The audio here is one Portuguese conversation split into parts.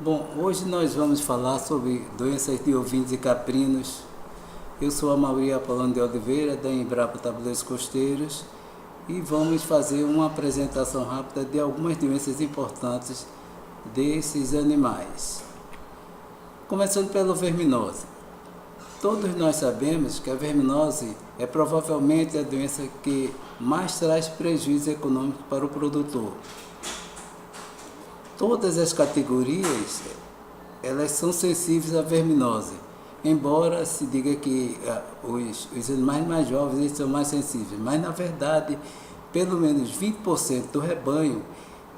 Bom, hoje nós vamos falar sobre doenças de ovinos e caprinos. Eu sou a Maria Apolônio de Oliveira, da Embrapa Tabuleiros Costeiros, e vamos fazer uma apresentação rápida de algumas doenças importantes desses animais. Começando pela verminose. Todos nós sabemos que a verminose é provavelmente a doença que mais traz prejuízo econômico para o produtor. Todas as categorias, elas são sensíveis à verminose, embora se diga que os animais mais jovens eles são mais sensíveis, mas na verdade, pelo menos 20% do rebanho,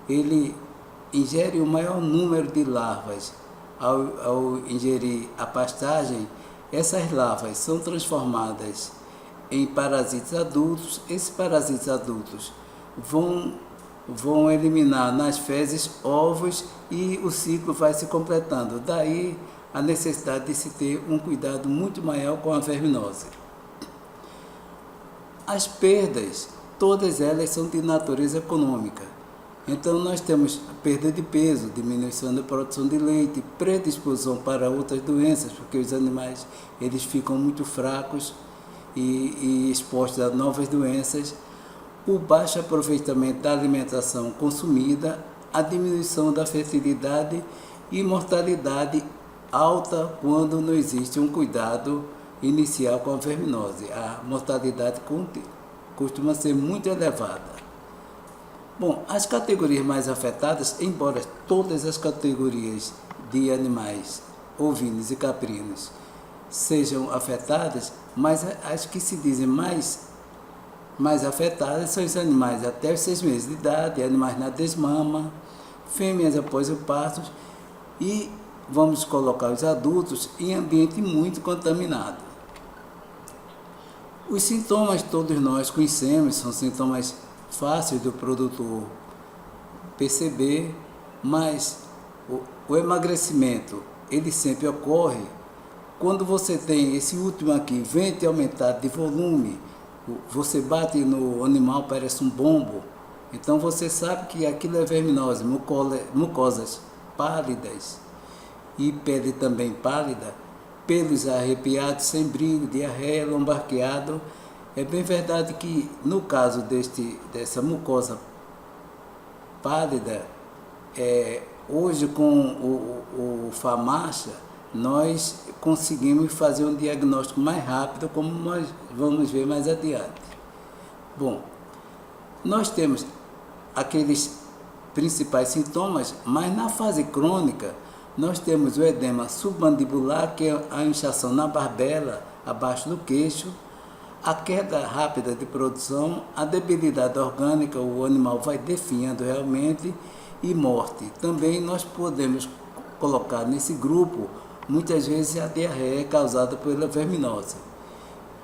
ele ingere o maior número de larvas. Ao ingerir a pastagem, essas larvas são transformadas em parasitas adultos. Esses parasitas adultos vão eliminar nas fezes ovos e o ciclo vai se completando. Daí a necessidade de se ter um cuidado muito maior com a verminose. As perdas, todas elas são de natureza econômica. Então nós temos perda de peso, diminuição da produção de leite, predisposição para outras doenças, porque os animais eles ficam muito fracos e expostos a novas doenças. O baixo aproveitamento da alimentação consumida, a diminuição da fertilidade e mortalidade alta quando não existe um cuidado inicial com a verminose. A mortalidade costuma ser muito elevada. Bom, as categorias mais afetadas, embora todas as categorias de animais ovinos e caprinos sejam afetadas, mas as que se dizem mais afetadas são os animais até os 6 meses de idade, animais na desmama, fêmeas após o parto e vamos colocar os adultos em ambiente muito contaminado. Os sintomas todos nós conhecemos, são sintomas fáceis do produtor perceber, mas o emagrecimento ele sempre ocorre quando você tem esse último aqui, ventre aumentado de volume. Você bate no animal, parece um bombo. Então você sabe que aquilo é verminose, mucosas pálidas e pele também pálida, pelos arrepiados, sem brilho, diarreia, lombo arqueado. É bem verdade que no caso dessa mucosa pálida, hoje com o FAMACHA, nós conseguimos fazer um diagnóstico mais rápido, como nós vamos ver mais adiante. Bom, nós temos aqueles principais sintomas, mas na fase crônica nós temos o edema submandibular, que é a inchação na barbela, abaixo do queixo, a queda rápida de produção, a debilidade orgânica, o animal vai definhando realmente, e morte. Também nós podemos colocar nesse grupo muitas vezes a diarreia causada pela verminose.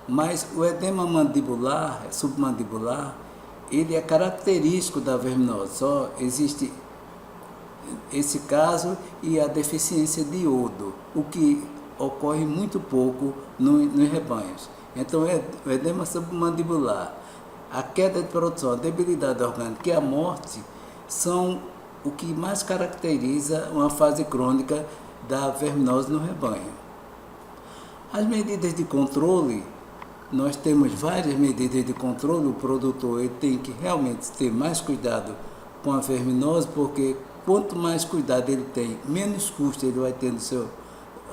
Mas o edema mandibular, submandibular, ele é característico da verminose. Só existe esse caso e a deficiência de iodo, o que ocorre muito pouco nos rebanhos. Então, o edema submandibular, a queda de produção, a debilidade orgânica e a morte são o que mais caracteriza uma fase crônica da verminose no rebanho. As medidas de controle, nós temos várias medidas de controle. O produtor ele tem que realmente ter mais cuidado com a verminose, porque quanto mais cuidado ele tem, menos custo ele vai ter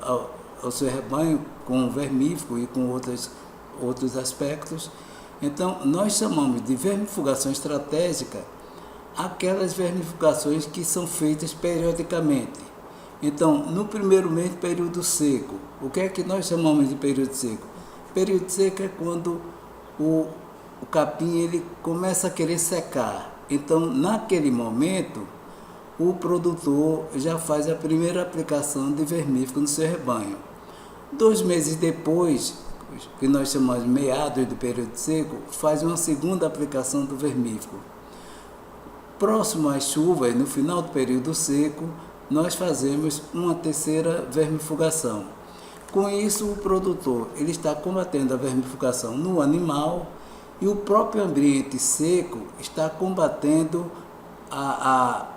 ao seu rebanho com o vermífugo e com outros aspectos. Então, nós chamamos de vermifugação estratégica aquelas vermifugações que são feitas periodicamente. Então, no primeiro mês, período seco. O que é que nós chamamos de período seco? Período seco é quando o capim ele começa a querer secar. Então, naquele momento, o produtor já faz a primeira aplicação de vermífugo no seu rebanho. 2 meses depois, que nós chamamos de meados do período seco, faz uma segunda aplicação do vermífugo. Próximo às chuvas, no final do período seco, nós fazemos uma terceira vermifugação. Com isso, o produtor ele está combatendo a vermifugação no animal e o próprio ambiente seco está combatendo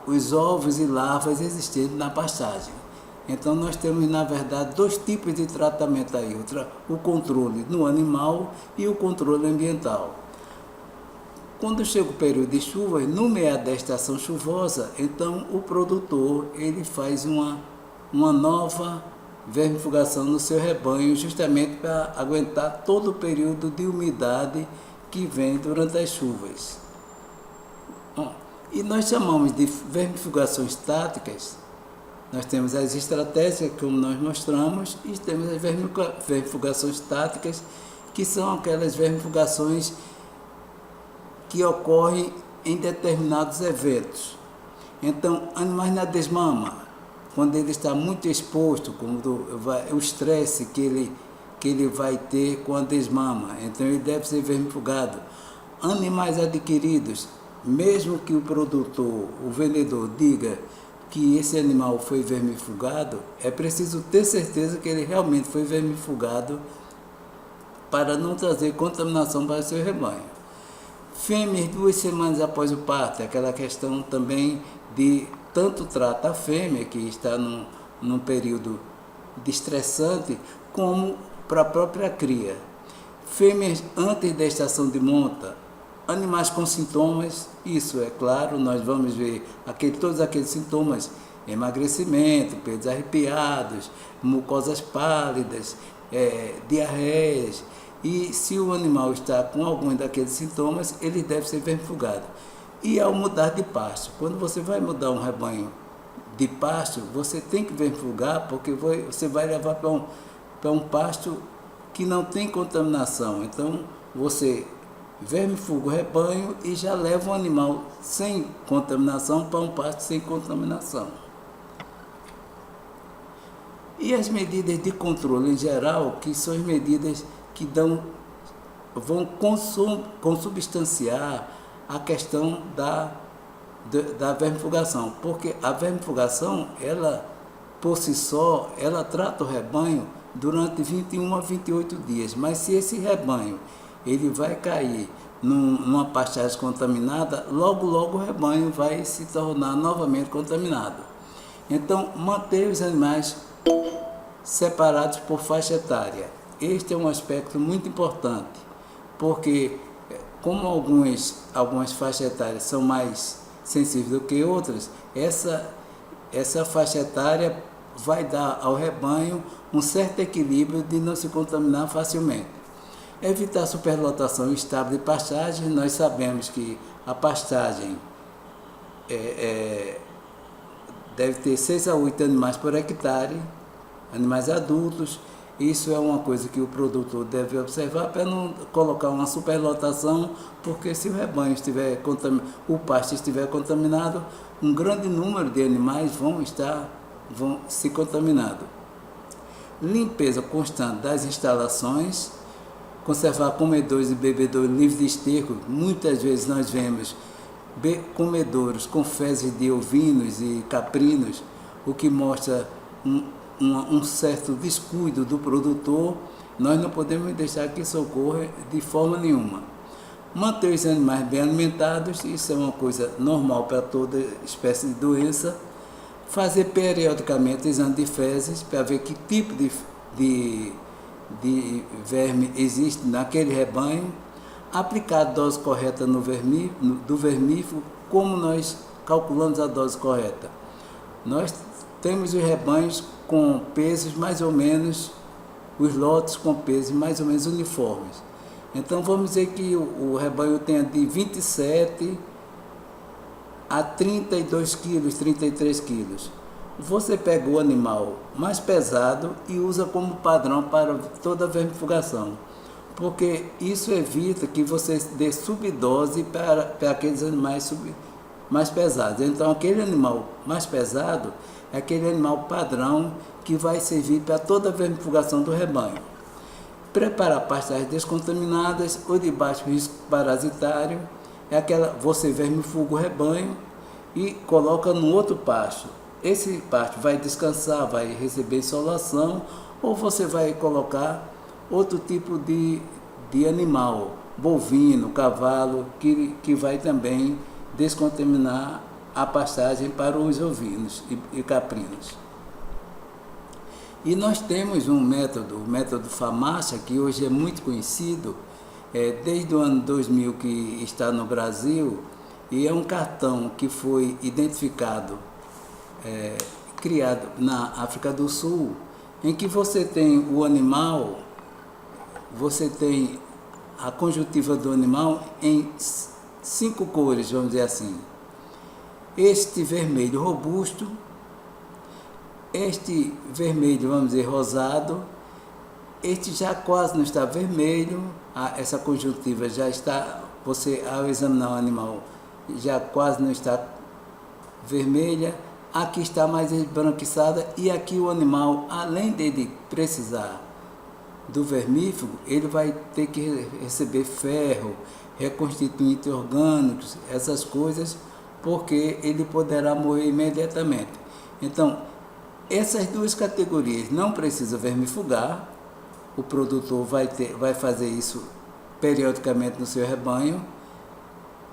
os ovos e larvas existentes na pastagem. Então nós temos, na verdade, dois tipos de tratamento aí, o controle no animal e o controle ambiental. Quando chega o período de chuvas, no meio da estação chuvosa, então o produtor ele faz uma nova vermifugação no seu rebanho, justamente para aguentar todo o período de umidade que vem durante as chuvas. E nós chamamos de vermifugações táticas. Nós temos as estratégias, como nós mostramos, e temos as vermifugações táticas, que são aquelas vermifugações que ocorrem em determinados eventos. Então, animais na desmama, quando ele está muito exposto, o estresse que ele vai ter com a desmama, então ele deve ser vermifugado. Animais adquiridos, mesmo que o produtor, o vendedor, diga que esse animal foi vermifugado, é preciso ter certeza que ele realmente foi vermifugado para não trazer contaminação para o seu rebanho. Fêmeas 2 semanas após o parto, aquela questão também de tanto trata a fêmea, que está num período de estressante, como para a própria cria. Fêmeas antes da estação de monta, animais com sintomas, isso é claro, nós vamos ver todos aqueles sintomas: emagrecimento, pelos arrepiados, mucosas pálidas, diarreias. E se o animal está com algum daqueles sintomas, ele deve ser vermifugado. E ao mudar de pasto, quando você vai mudar um rebanho de pasto, você tem que vermifugar, porque você vai levar para um pasto que não tem contaminação. Então você vermifuga o rebanho e já leva o animal sem contaminação para um pasto sem contaminação. E as medidas de controle em geral, que são as medidas que vão consubstanciar a questão da vermifugação, porque a vermifugação, ela por si só, ela trata o rebanho durante 21 a 28 dias, mas se esse rebanho ele vai cair numa pastagem contaminada, logo o rebanho vai se tornar novamente contaminado. Então, manter os animais separados por faixa etária. Este é um aspecto muito importante, porque como algumas faixas etárias são mais sensíveis do que outras, essa faixa etária vai dar ao rebanho um certo equilíbrio de não se contaminar facilmente. Evitar superlotação estável de pastagem. Nós sabemos que a pastagem deve ter 6 a 8 animais por hectare, animais adultos. Isso é uma coisa que o produtor deve observar para não colocar uma superlotação, porque se o rebanho estiver contaminado, o pasto estiver contaminado, um grande número de animais vão se contaminados. Limpeza constante das instalações, conservar comedouros e bebedouros livres de esterco. Muitas vezes nós vemos comedouros com fezes de ovinos e caprinos, o que mostra um certo descuido do produtor. Nós não podemos deixar que isso ocorra de forma nenhuma. Manter os animais bem alimentados, isso é uma coisa normal para toda espécie de doença. Fazer periodicamente exame de fezes para ver que tipo de verme existe naquele rebanho. Aplicar a dose correta do vermífugo. Como nós calculamos a dose correta? Nós temos os rebanhos com pesos mais ou menos, os lotes com pesos mais ou menos uniformes. Então vamos dizer que o rebanho tenha de 27 a 32 quilos, 33 quilos. Você pega o animal mais pesado e usa como padrão para toda a vermifugação, porque isso evita que você dê subdose para aqueles animais mais pesados. Então aquele animal mais pesado é aquele animal padrão que vai servir para toda a vermifugação do rebanho. Preparar pastagens descontaminadas ou de baixo risco parasitário, você vermifuga o rebanho e coloca no outro pasto. Esse pasto vai descansar, vai receber insolação, ou você vai colocar outro tipo de animal, bovino, cavalo, que vai também descontaminar a pastagem para os ovinos e caprinos. E nós temos um método, o método FAMACHA, que hoje é muito conhecido, desde o ano 2000 que está no Brasil, e é um cartão que foi identificado, criado na África do Sul, em que você tem o animal, você tem a conjuntiva do animal em 5 cores, vamos dizer assim. Este vermelho robusto, este vermelho, vamos dizer, rosado, este já quase não está vermelho, essa conjuntiva já está, você ao examinar o animal, já quase não está vermelha, aqui está mais esbranquiçada, e aqui o animal, além dele precisar do vermífugo, ele vai ter que receber ferro, reconstituintes orgânicos, essas coisas, porque ele poderá morrer imediatamente. Então, essas duas categorias não precisam vermifugar, o produtor vai fazer isso periodicamente no seu rebanho,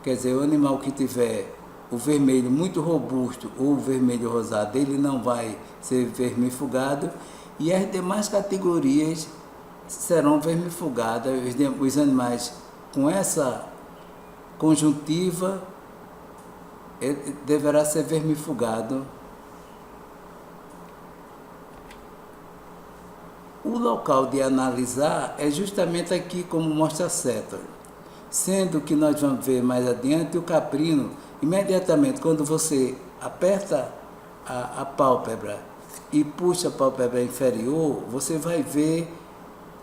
quer dizer, o animal que tiver o vermelho muito robusto ou o vermelho rosado, ele não vai ser vermifugado, e as demais categorias serão vermifugadas. Os animais com essa conjuntiva deverá ser vermifugado. O local de analisar é justamente aqui, como mostra a seta, sendo que nós vamos ver mais adiante o caprino. Imediatamente, quando você aperta a pálpebra e puxa a pálpebra inferior, você vai ver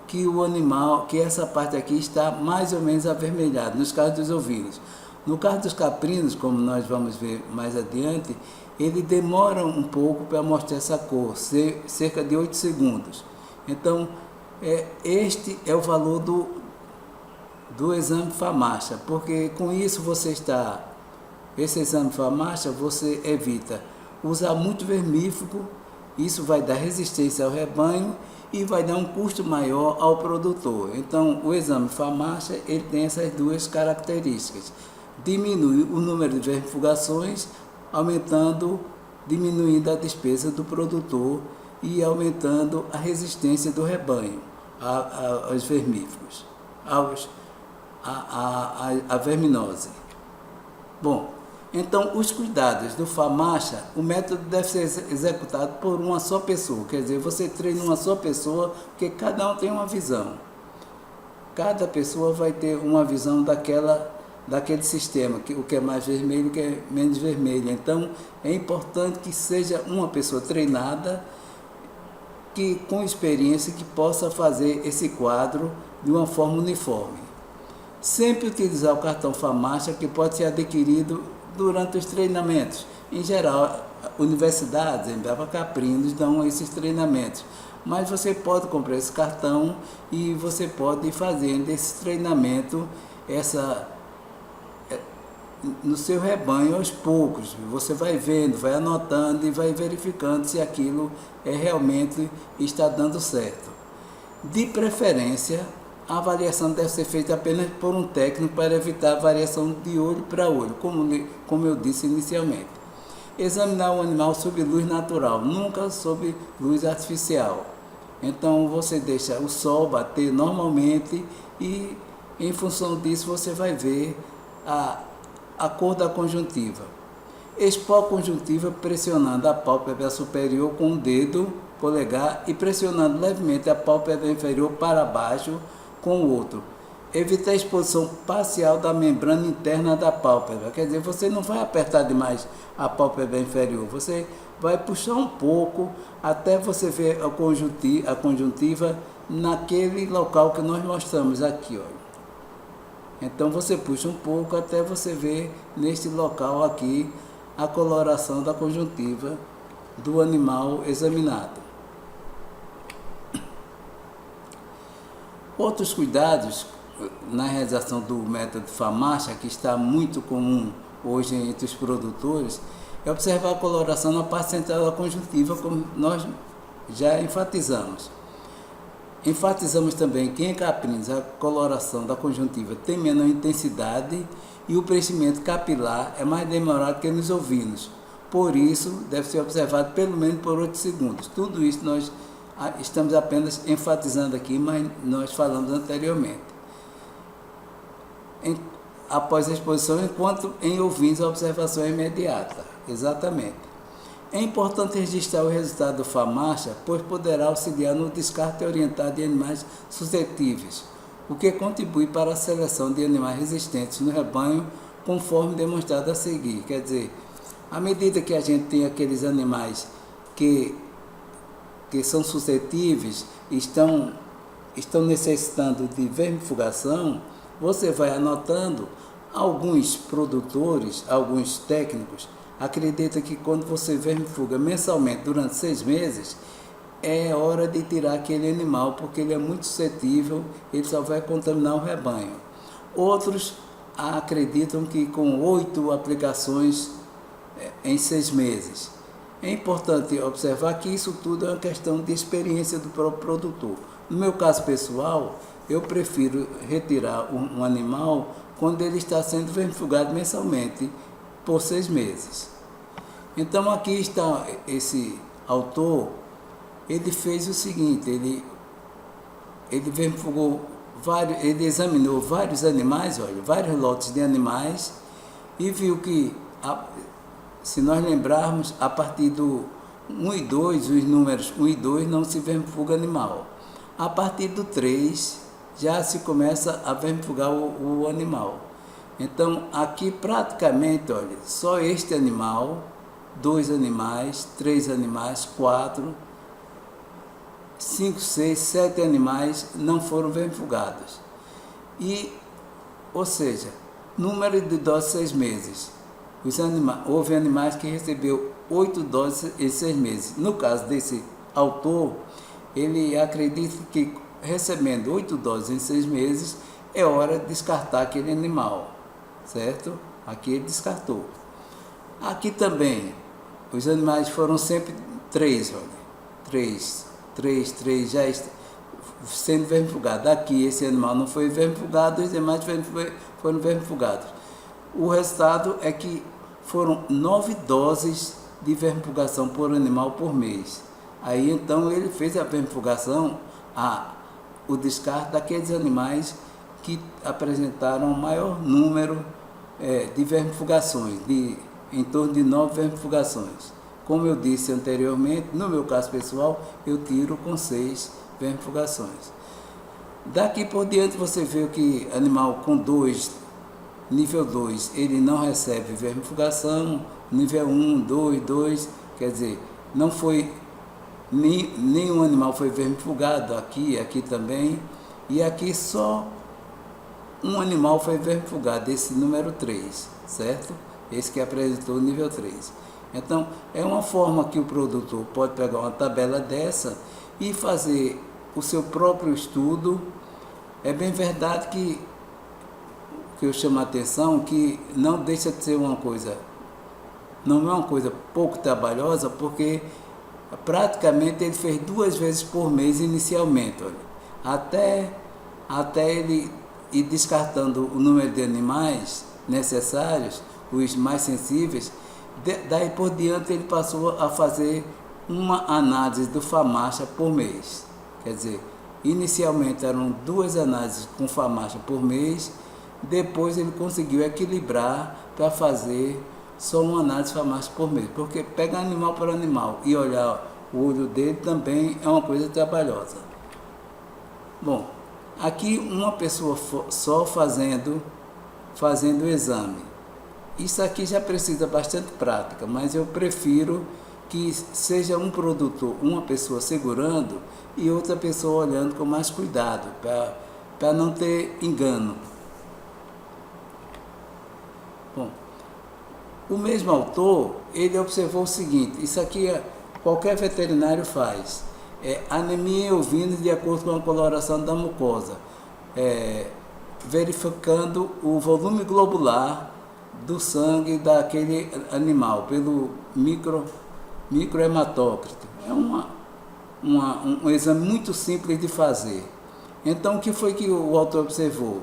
que o animal, que essa parte aqui está mais ou menos avermelhada, nos casos dos ovinos. No caso dos caprinos, como nós vamos ver mais adiante, ele demora um pouco para mostrar essa cor, cerca de 8 segundos. Então, este é o valor do exame FAMACHA, porque com isso esse exame FAMACHA, você evita usar muito vermífugo, isso vai dar resistência ao rebanho e vai dar um custo maior ao produtor. Então, o exame FAMACHA, ele tem essas duas características: diminui o número de vermifugações, diminuindo a despesa do produtor e aumentando a resistência do rebanho aos vermífugos, à verminose. Bom, então os cuidados do FAMACHA, o método deve ser executado por uma só pessoa, quer dizer, você treina uma só pessoa, porque cada um tem uma visão. Cada pessoa vai ter uma visão daquele sistema, o que é mais vermelho, o que é menos vermelho. Então, é importante que seja uma pessoa treinada, que com experiência, que possa fazer esse quadro de uma forma uniforme. Sempre utilizar o cartão FAMACHA, que pode ser adquirido durante os treinamentos. Em geral, universidades, Embrapa Caprinos dão esses treinamentos, mas você pode comprar esse cartão e você pode ir fazendo esse treinamento no seu rebanho aos poucos. Você vai vendo, vai anotando e vai verificando se aquilo realmente está dando certo. De preferência, a avaliação deve ser feita apenas por um técnico para evitar a variação de olho para olho, como eu disse inicialmente. Examinar o animal sob luz natural, nunca sob luz artificial. Então você deixa o sol bater normalmente e em função disso você vai ver a cor da conjuntiva. Expor a conjuntiva pressionando a pálpebra superior com o dedo polegar e pressionando levemente a pálpebra inferior para baixo com o outro. Evitar a exposição parcial da membrana interna da pálpebra, quer dizer, você não vai apertar demais a pálpebra inferior, você vai puxar um pouco até você ver a conjuntiva naquele local que nós mostramos aqui, ó. Então você puxa um pouco até você ver neste local aqui a coloração da conjuntiva do animal examinado. Outros cuidados na realização do método FAMACHA, que está muito comum hoje entre os produtores, é observar a coloração na parte central da conjuntiva, como nós já enfatizamos. Enfatizamos também que em caprinos a coloração da conjuntiva tem menor intensidade e o preenchimento capilar é mais demorado que nos ovinos. Por isso, deve ser observado pelo menos por 8 segundos. Tudo isso nós estamos apenas enfatizando aqui, mas nós falamos anteriormente. Após a exposição, enquanto em ouvintes a observação é imediata. Exatamente. É importante registrar o resultado do FAMARCHA, pois poderá auxiliar no descarte orientado de animais suscetíveis, o que contribui para a seleção de animais resistentes no rebanho, conforme demonstrado a seguir. Quer dizer, à medida que a gente tem aqueles animais que são suscetíveis, estão necessitando de vermifugação, você vai anotando. Alguns produtores, alguns técnicos, acreditam que quando você vermifuga mensalmente durante 6 meses, é hora de tirar aquele animal, porque ele é muito suscetível, ele só vai contaminar o rebanho. Outros acreditam que com 8 aplicações em 6 meses. É importante observar que isso tudo é uma questão de experiência do próprio produtor. No meu caso pessoal, eu prefiro retirar um animal quando ele está sendo vermifugado mensalmente por 6 meses. Então aqui está esse autor, ele fez o seguinte, ele vermifugou ele examinou vários animais, olha, vários lotes de animais, e viu que, se nós lembrarmos, a partir do 1 e 2, os números 1 e 2 não se vermifuga animal. A partir do 3 já se começa a vermifugar o animal. Então aqui praticamente, olha, só este animal, 2 animais, 3 animais, 4, 5, 6, 7 animais não foram vermifugados. Ou seja, número de doses 6 meses. Houve animais que recebeu 8 doses em 6 meses. No caso desse autor, ele acredita que recebendo 8 doses em 6 meses, é hora de descartar aquele animal, certo? Aqui ele descartou. Aqui também, os animais foram sempre 3, olha, 3 já sendo vermifugados. Aqui esse animal não foi vermifugado, os demais foram vermifugados. O resultado é que foram 9 doses de vermifugação por animal por mês. Aí então ele fez a vermifugação, o descarte daqueles animais que apresentaram maior número de vermifugações, em torno de 9 vermifugações. Como eu disse anteriormente, no meu caso pessoal, eu tiro com 6 vermifugações. Daqui por diante você vê que animal com 2, nível 2, ele não recebe vermifugação, nível 1, 2, quer dizer, não foi, nenhum animal foi vermifugado, aqui também, e aqui só um animal foi vermifugado, esse número 3, certo? Esse que apresentou o nível 3. Então, é uma forma que o produtor pode pegar uma tabela dessa e fazer o seu próprio estudo. É bem verdade que eu chamo a atenção que não deixa de ser uma coisa, não é uma coisa pouco trabalhosa, porque praticamente ele fez 2 vezes por mês inicialmente, olha, até ele ir descartando o número de animais necessários, os mais sensíveis. Daí por diante ele passou a fazer uma análise do FAMARCHA por mês. Quer dizer, inicialmente eram 2 análises com FAMARCHA por mês, depois ele conseguiu equilibrar para fazer só uma análise FAMARCHA por mês, porque pegar animal por animal e olhar o olho dele também é uma coisa trabalhosa. Bom, aqui uma pessoa só fazendo o exame. Isso aqui já precisa bastante prática, mas eu prefiro que seja um produtor, uma pessoa segurando e outra pessoa olhando com mais cuidado, para não ter engano. Bom, o mesmo autor, ele observou o seguinte, isso aqui qualquer veterinário faz, anemia em ovinos de acordo com a coloração da mucosa, verificando o volume globular do sangue daquele animal pelo microhematócrito. É um exame muito simples de fazer. Então, o que foi que o autor observou?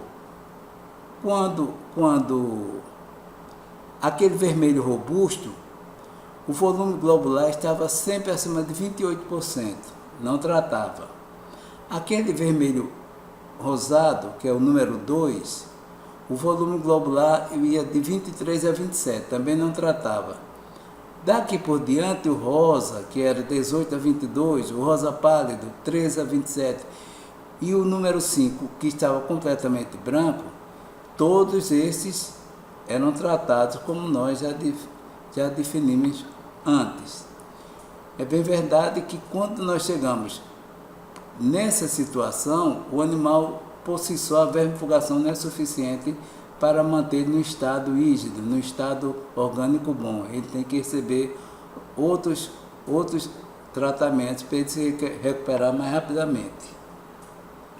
Quando aquele vermelho robusto, o volume globular estava sempre acima de 28%. não tratava. Aquele vermelho rosado, que é o número 2, o volume globular ia de 23 a 27, também não tratava. Daqui por diante, o rosa, que era 18 a 22, o rosa pálido, 13 a 27, e o número 5, que estava completamente branco, todos esses eram tratados como nós já definimos antes. É bem verdade que quando nós chegamos nessa situação, o animal, por si só, a vermifugação não é suficiente para manter no estado rígido, no estado orgânico bom. Ele tem que receber outros tratamentos para ele se recuperar mais rapidamente.